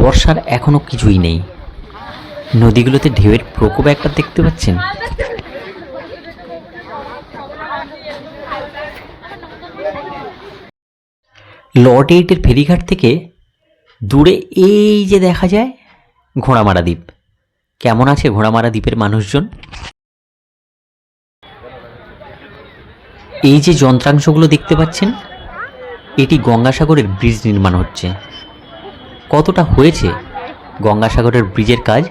বর্ষার এখনো কিছুই নেই, নদীগুলোতে ঢেউয়ের প্রকোপ একবার দেখতে পাচ্ছেন। লর্ড এইটের ফেরিঘাট থেকে দূরে এই যে দেখা যায় ঘোড়ামারা দ্বীপ। কেমন আছে ঘোড়ামারা দ্বীপের মানুষজন? এই যে যন্ত্রাংশগুলো দেখতে পাচ্ছেন, এটি গঙ্গাসাগরের ব্রিজ নির্মাণ হচ্ছে। কতটা হয়েছে গঙ্গাসাগরের ব্রিজের কাজ?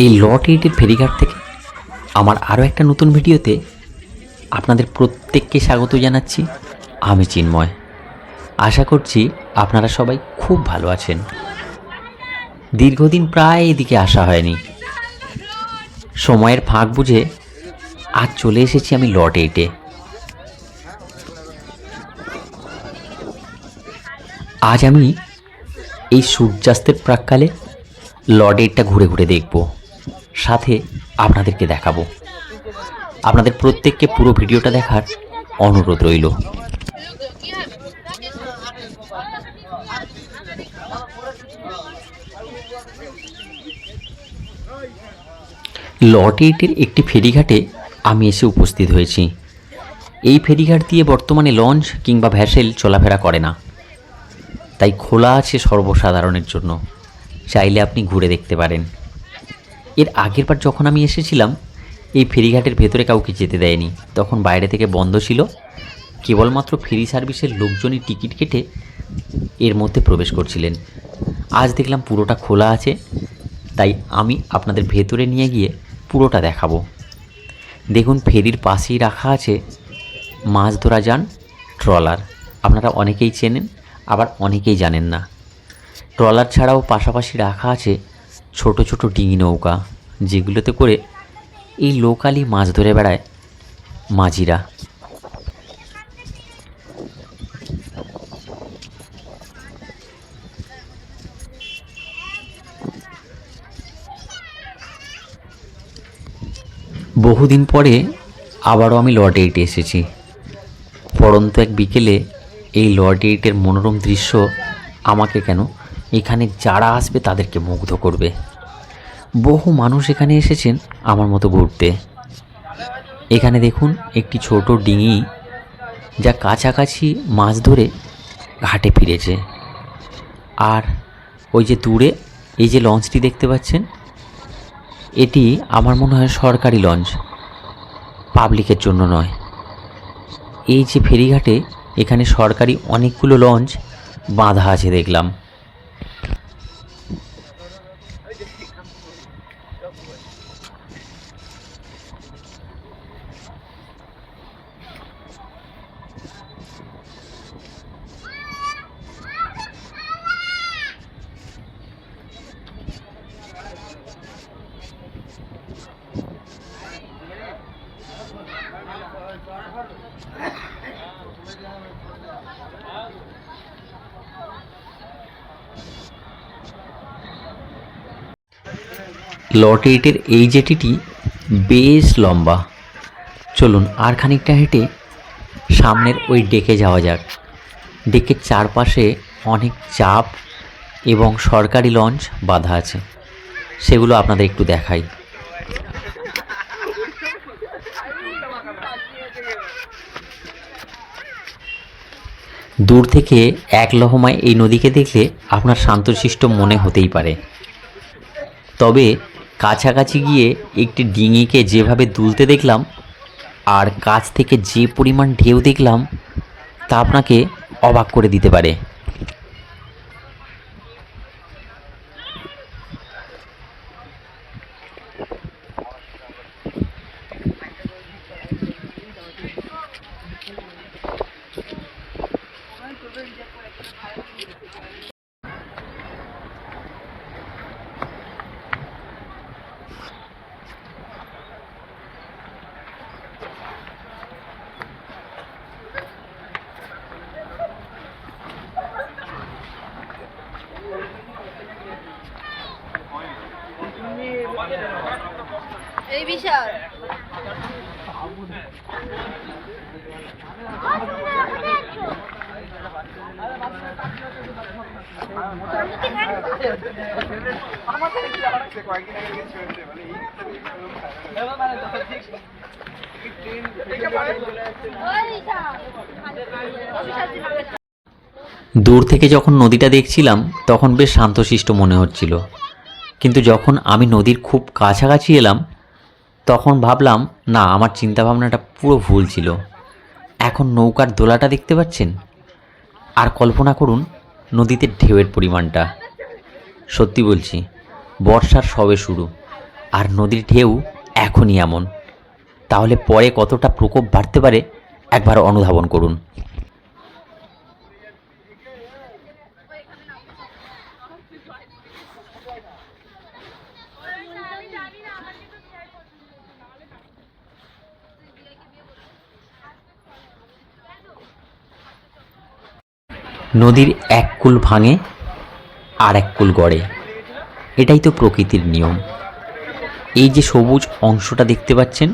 এই লর্ড এইটের ফেরিঘাট থেকে আমার আরও একটা নতুন ভিডিওতে আপনাদের প্রত্যেককে স্বাগত জানাচ্ছি। আমি চিন্ময়। আশা করছি আপনারা সবাই খুব ভালো আছেন। দীর্ঘদিন প্রায় এদিকে আসা হয়নি, সময়ের ফাঁক বুঝে আজ চলে এসেছি আমি লর্ড এইটে। আজ আমি এই সূর্যাস্তের প্রাক্কালে লর্ড এইটটা ঘুরে ঘুরে দেখব, সাথে আপনাদেরকে দেখাবো। আপনাদের প্রত্যেককে পুরো ভিডিওটা দেখার অনুরোধ রইল। লর্ড এইটের একটি ফেরিঘাটে আমি এসে উপস্থিত হয়েছি। এই ফেরিঘাট দিয়ে বর্তমানে লঞ্চ কিংবা ভ্যাসেল চলাফেরা করে না, তাই খোলা আছে সর্বসাধারণের জন্য। চাইলে আপনি ঘুরে দেখতে পারেন। এর আগের বার যখন আমি এসেছিলাম, এই ফেরিঘাটের ভেতরে কাউকে যেতে দেয়নি, তখন বাইরে থেকে বন্ধ ছিল। কেবলমাত্র ফেরি সার্ভিসের লোকজনই টিকিট কেটে এর মধ্যে প্রবেশ করছিলেন। আজ দেখলাম পুরোটা খোলা আছে, তাই আমি আপনাদের ভেতরে নিয়ে গিয়ে পুরোটা দেখাবো। দেখুন, ফেরির পাশেই রাখা আছে মাছ ধরা যান ট্রলার। আপনারা অনেকেই চেনেন, আবার অনেকেই জানেন না। ট্রলার ছাড়াও পাশাপাশি রাখা আছে ছোট ছোট ডিঙি নৌকা, যেগুলোতে করে এই লোকালি মাছ ধরে বেড়ায় মাঝিরা। বহুদিন পরে আবারও আমি লর্ড এইটে এসেছি। পড়ন্ত এক বিকেলে এই লর্ড এইটের মনোরম দৃশ্য আমাকে কেন, এখানে যারা আসবে তাদেরকে মুগ্ধ করবে। বহু মানুষ এখানে এসেছেন আমার মতো ঘুরতে। এখানে দেখুন একটি ছোট ডিঙি, যা কাছাকাছি মাছ ধরে ঘাটে ফিরেছে। আর ওই যে দূরে এই যে লঞ্চটি দেখতে পাচ্ছেন, এটি আমার মনে হয় সরকারি লঞ্চ, পাবলিকের জন্য নয়। এই যে ফেরিঘাটে এখানে সরকারি অনেকগুলো লঞ্চ বাঁধা আছে দেখলাম। লর্ড এইটের এই জেটিটি বেশ লম্বা। চলুন আর খানিকটা হেঁটে সামনের ওই ডেকে যাওয়া যাক। ডেকের চারপাশে অনেক চাপ এবং সরকারি লঞ্চ বাঁধা আছে, সেগুলো আপনাদের একটু দেখাই। দূর থেকে এক লহমায় এই নদীকে দেখলে আপনার শান্তশিষ্ট মনে হতেই পারে, তবে কাছাকাছি গিয়ে একটি ডিঙিকে যেভাবে দুলতে দেখলাম আর কাছ থেকে যে পরিমাণ ঢেউ দেখলাম, তা আপনাকে অবাক করে দিতে পারে। এই বিশাল দূর থেকে যখন নদীটা দেখছিলাম তখন বেশ শান্তশিষ্ট মনে হচ্ছিল, কিন্তু যখন আমি নদীর খুব কাছাকাছি এলাম তখন ভাবলাম না, আমার চিন্তাভাবনাটা পুরো ভুল ছিল। এখন নৌকার দোলাটা দেখতে পাচ্ছেন, আর কল্পনা করুন নদীতে ঢেউয়ের পরিমাণটা। সত্যি বলছি, বর্ষার সবে শুরু আর নদীর ঢেউ এখনই এমন, তাহলে পরে কতটা প্রকোপ বাড়তে পারে একবার অনুধাবন করুন। নদীর এক কূল ভাঙে আর এক কূল গড়ে, এটাই তো প্রকৃতির নিয়ম। এই যে সবুজ অংশটা দেখতে পাচ্ছেন,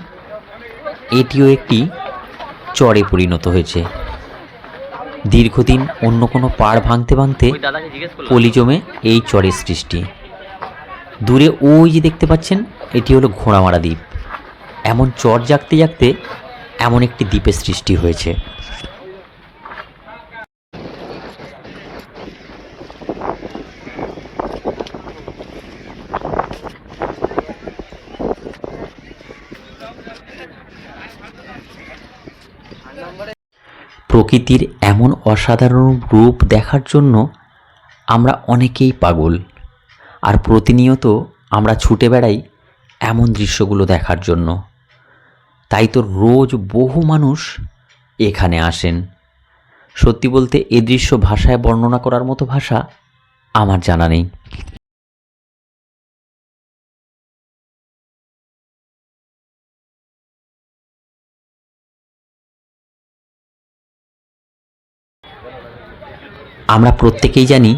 এটিও একটি চরে পরিণত হয়েছে। দীর্ঘদিন অন্য কোনো পাড় ভাঙতে ভাঙতে পলি জমে এই চরের সৃষ্টি। দূরে ওই যে দেখতে পাচ্ছেন, এটি হলো ঘোড়ামারা দ্বীপ। এমন চর জাগতে জাগতে এমন একটি দ্বীপের সৃষ্টি হয়েছে। প্রকৃতির এমন অসাধারণ রূপ দেখার জন্য আমরা অনেকেই পাগল, আর প্রতিনিয়ত আমরা ছুটে বেড়াই এমন দৃশ্যগুলো দেখার জন্য। তাই তো রোজ বহু মানুষ এখানে আসেন। সত্যি বলতে এ দৃশ্য ভাষায় বর্ণনা করার মতো ভাষা আমার জানা নেই। আমরা প্রত্যেকেই জানি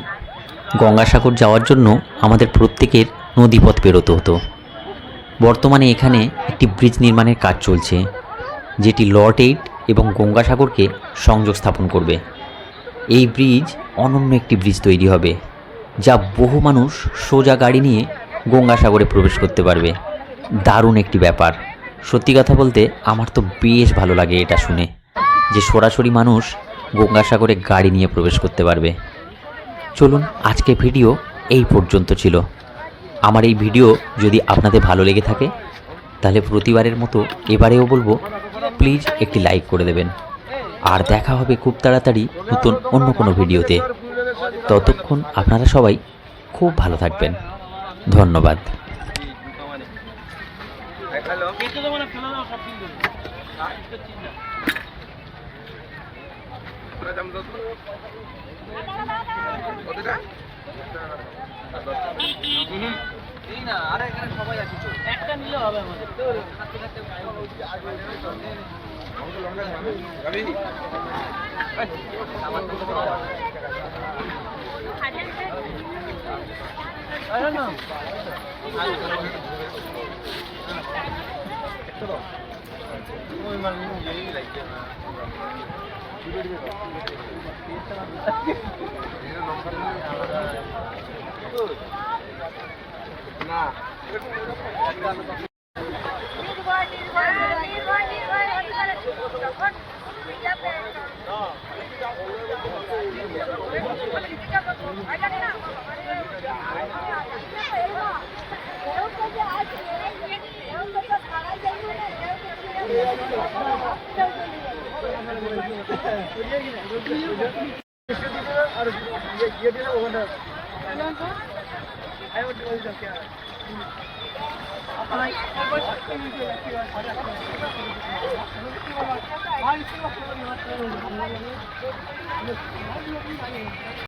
গঙ্গাসাগর যাওয়ার জন্য আমাদের প্রত্যেকের নদীপথ পেরোতে হতো। বর্তমানে এখানে একটি ব্রিজ নির্মাণের কাজ চলছে, যেটি লর্ড এইট এবং গঙ্গাসাগরকে সংযোগ স্থাপন করবে। এই ব্রিজ অনন্য একটি ব্রিজ তৈরি হবে, যা বহু মানুষ সোজা গাড়ি নিয়ে গঙ্গাসাগরে প্রবেশ করতে পারবে। দারুণ একটি ব্যাপার। সত্যি কথা বলতে আমার তো বেশ ভালো লাগে এটা শুনে, যে সরাসরি মানুষ গঙ্গাসাগরে গাড়ি নিয়ে প্রবেশ করতে পারবে। চলুন, আজকে ভিডিও এই পর্যন্ত ছিল। আমার এই ভিডিও যদি আপনাদের ভালো লেগে থাকে তাহলে প্রতিবারের মতো এবারেও বলবো, প্লিজ একটি লাইক করে দেবেন। আর দেখা হবে খুব তাড়াতাড়ি নতুন অন্য কোনো ভিডিওতে। ততক্ষণ আপনারা সবাই খুব ভালো থাকবেন। ধন্যবাদ। একটা নিলে হবে